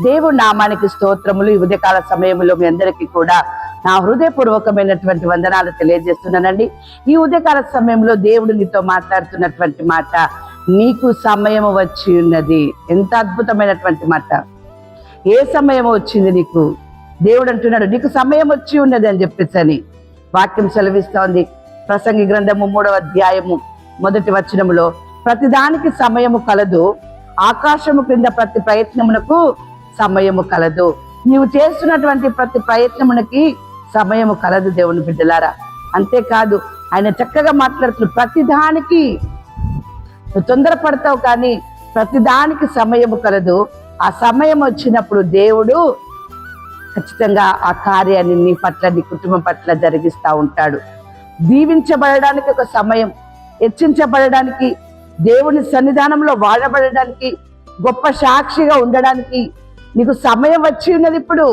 దేవుడి నామానికి స్తోత్రములు. ఈ ఉదయకాల సమయంలో మీ అందరికీ కూడా నా హృదయపూర్వకమైనటువంటి వందనాలు తెలియజేస్తున్నానండి. ఈ ఉదయకాల సమయంలో దేవుడు నీతో మాట్లాడుతున్నటువంటి మాట, నీకు సమయం వచ్చి ఉన్నది. ఎంత అద్భుతమైనటువంటి మాట! ఏ సమయం వచ్చింది నీకు? దేవుడు అంటున్నాడు, నీకు సమయం వచ్చి ఉన్నది అని చెప్పేసి వాక్యం సెలవిస్తా ఉంది. ప్రసంగి గ్రంథము 3వ అధ్యాయము 1వ వచనములో, ప్రతిదానికి సమయము కలదు, ఆకాశము క్రింద ప్రతి ప్రయత్నమునకు సమయము కలదు. నీవు చేస్తున్నటువంటి ప్రతి ప్రయత్నమునకి సమయము కలదు దేవుని బిడ్డలారా. అంతేకాదు ఆయన చక్కగా మాట్లాడుతున్నారు, ప్రతిదానికి నువ్వు తొందరపడతావు కానీ ప్రతిదానికి సమయము కలదు. ఆ సమయం వచ్చినప్పుడు దేవుడు ఖచ్చితంగా ఆ కార్యాన్ని నీ పట్ల, నీ కుటుంబం పట్ల జరిగిస్తూ ఉంటాడు. దీవించబడడానికి ఒక సమయం, హెచ్చించబడడానికి, దేవుని సన్నిధానంలో వాడబడడానికి, గొప్ప సాక్షిగా ఉండడానికి నీకు సమయం వచ్చి ఉన్నది. ఇప్పుడు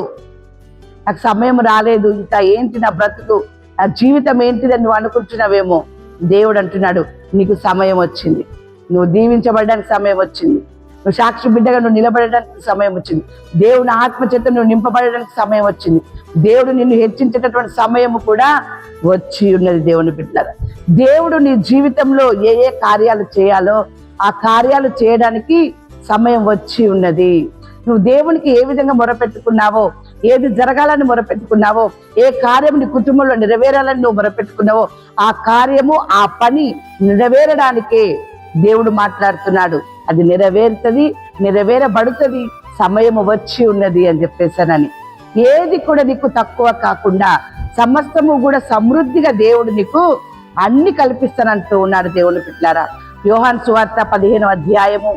నాకు సమయం రాలేదు, ఇంకా ఏంటి నా బ్రతుకు, నా జీవితం ఏంటిదని నువ్వు అనుకుంటున్నావేమో. దేవుడు అంటున్నాడు, నీకు సమయం వచ్చింది. నువ్వు దీవించబడడానికి సమయం వచ్చింది. నువ్వు సాక్షి బిడ్డగా నువ్వు నిలబడడానికి సమయం వచ్చింది. దేవుని ఆత్మచేత నువ్వు నింపబడడానికి సమయం వచ్చింది. దేవుడు నిన్ను హెచ్చించేటటువంటి సమయం కూడా వచ్చి ఉన్నది. దేవుని బిడ్డలారా, దేవుడు నీ జీవితంలో ఏ ఏ కార్యాలు చేయాలో ఆ కార్యాలు చేయడానికి సమయం వచ్చి ఉన్నది. నువ్వు దేవునికి ఏ విధంగా మొరపెట్టుకున్నావో, ఏది జరగాలని మొరపెట్టుకున్నావో, ఏ కార్యం నీ కుటుంబంలో నెరవేరాలని నువ్వు మొరపెట్టుకున్నావో ఆ కార్యము, ఆ పని నెరవేరడానికే దేవుడు మాట్లాడుతున్నాడు. అది నెరవేరుతుంది, నెరవేరబడుతుంది, సమయము వచ్చి ఉన్నది అని చెప్పేసానని. ఏది కూడా నీకు తక్కువ కాకుండా సమస్తము కూడా సమృద్ధిగా దేవుడు నీకు అన్ని కల్పిస్తానంటూ ఉన్నాడు. దేవుని బిడ్డలారా, యోహాను సువార్త 15వ అధ్యాయము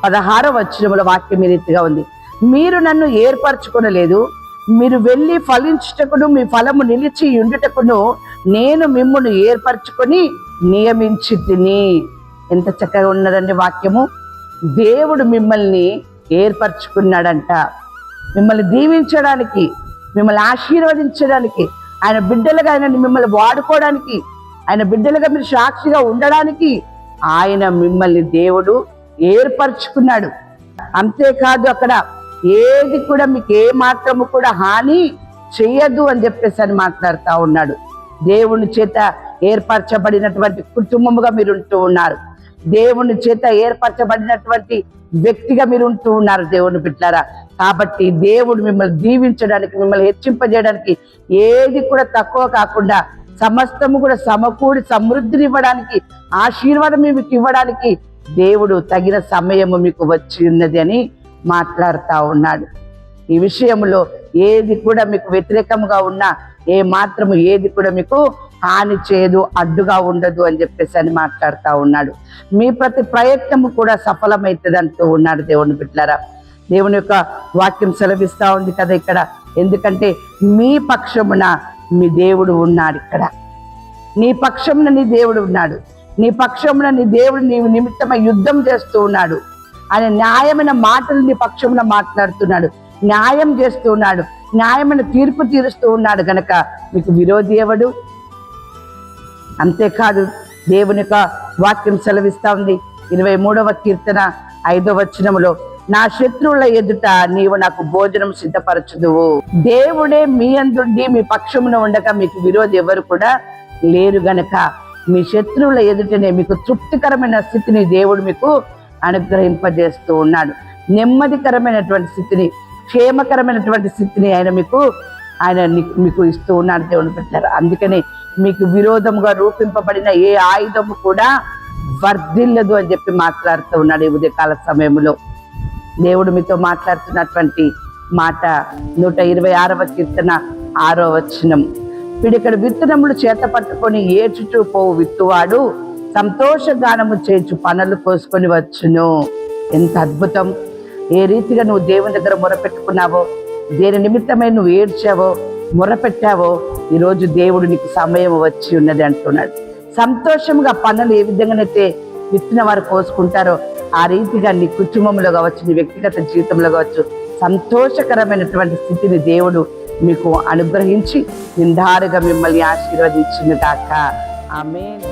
16వ వచనముల వాక్యం ఈ రీతిగా ఉంది, మీరు నన్ను ఏర్పరచుకొనలేదు, మీరు వెళ్ళి ఫలించుటకును మీ ఫలము నిలిచి ఉండుటకును నేను మిమ్మును ఏర్పరచుకొని నియమించి తిని. ఎంత చక్కగా ఉన్నదండి వాక్యము. దేవుడు మిమ్మల్ని ఏర్పరచుకున్నాడంట, మిమ్మల్ని దీవించడానికి, మిమ్మల్ని ఆశీర్వదించడానికి, ఆయన బిడ్డలుగా ఆయన మిమ్మల్ని వాడుకోవడానికి, ఆయన బిడ్డలుగా మీరు సాక్షిగా ఉండడానికి ఆయన మిమ్మల్ని దేవుడు ఏర్పరచుకున్నాడు. అంతేకాదు అక్కడ ఏది కూడా మీకు ఏ మాత్రము కూడా హాని చెయ్యదు అని చెప్పేసి అని మాట్లాడుతూ ఉన్నాడు. దేవుని చేత ఏర్పరచబడినటువంటి కుటుంబముగా మీరు ఉంటూ ఉన్నారు. దేవుని చేత ఏర్పరచబడినటువంటి వ్యక్తిగా మీరు ఉంటూ ఉన్నారు దేవుని బిడ్డలారా. కాబట్టి దేవుడు మిమ్మల్ని దీవించడానికి, మిమ్మల్ని హెచ్చింపజేయడానికి, ఏది కూడా తక్కువ కాకుండా సమస్తము కూడా సమకూడి సమృద్ధిని ఇవ్వడానికి, ఆశీర్వాదం మీకు ఇవ్వడానికి దేవుడు తగిన సమయము మీకు వచ్చి ఉన్నది అని మాట్లాడుతూ ఉన్నాడు. ఈ విషయంలో ఏది కూడా మీకు వ్యతిరేకంగా ఉన్నా, ఏ మాత్రము ఏది కూడా మీకు హాని చేయదు, అడ్డుగా ఉండదు అని చెప్పేసి అని మాట్లాడుతూ ఉన్నాడు. మీ ప్రతి ప్రయత్నము కూడా సఫలమవుతుంది అంటూ ఉన్నాడు దేవుని బిడ్డలారా. దేవుని యొక్క వాక్యం సెలవిస్తూ ఉంది కదా ఇక్కడ, ఎందుకంటే మీ పక్షమున మీ దేవుడు ఉన్నాడు. ఇక్కడ నీ పక్షమున నీ దేవుడు ఉన్నాడు. నీ పక్షమున నీ దేవుడు నీ నిమిత్తమై యుద్ధం చేస్తూ ఉన్నాడు. ఆయన న్యాయమైన మాటలు నీ పక్షమున మాట్లాడుతున్నాడు, న్యాయం చేస్తూ ఉన్నాడు, న్యాయమైన తీర్పు తీరుస్తూ ఉన్నాడు. గనక మీకు విరోధి ఎవడు? అంతేకాదు దేవుని యొక్క వాక్యం సెలవిస్తా ఉంది 23వ కీర్తన 5వ వచనములో, నా శత్రువుల ఎదుట నీవు నాకు భోజనం సిద్ధపరచుదువు. దేవుడే మీ అందుండి మీ పక్షమున ఉండగా మీకు విరోధి ఎవరు కూడా లేరు. గనక మీ శత్రువుల ఎదుటనే మీకు తృప్తికరమైన స్థితిని దేవుడు మీకు అనుగ్రహింపజేస్తూ ఉన్నాడు. నెమ్మదికరమైనటువంటి స్థితిని, క్షేమకరమైనటువంటి స్థితిని ఆయన మీకు ఇస్తూ ఉన్నాడు దేవుని పెట్టారు. అందుకనే మీకు విరోధముగా రూపింపబడిన ఏ ఆయుధము కూడా వర్ధిల్లదు అని చెప్పి మాట్లాడుతూ ఉన్నాడు. ఈ ఉదయకాల సమయంలో దేవుడు మీతో మాట్లాడుతున్నటువంటి మాట 126వ కీర్తన 6వ వచనం, పిడికడు విత్తనములు చేత పట్టుకొని ఏడ్చుచూ పోవు విత్తువాడు సంతోషగానము చేర్చు పనులు కోసుకొని వచ్చును. ఎంత అద్భుతం! ఏ రీతిగా నువ్వు దేవుని దగ్గర మొరపెట్టుకున్నావో, దేని నిమిత్తమై నువ్వు ఏడ్చావో, మొరపెట్టావో, ఈరోజు దేవుడు నీకు సమయం వచ్చి ఉన్నది అంటున్నాడు. సంతోషంగా పనులు ఏ విధంగానైతే విత్తిన వారు కోసుకుంటారో ఆ రీతిగా నీ కుటుంబంలో కావచ్చు, నీ వ్యక్తిగత జీవితంలో కావచ్చు, సంతోషకరమైనటువంటి స్థితిని దేవుడు మీకు అనుగ్రహించి నిండారుగా మిమ్మల్ని ఆశీర్వదించును గాక. ఆమేన్.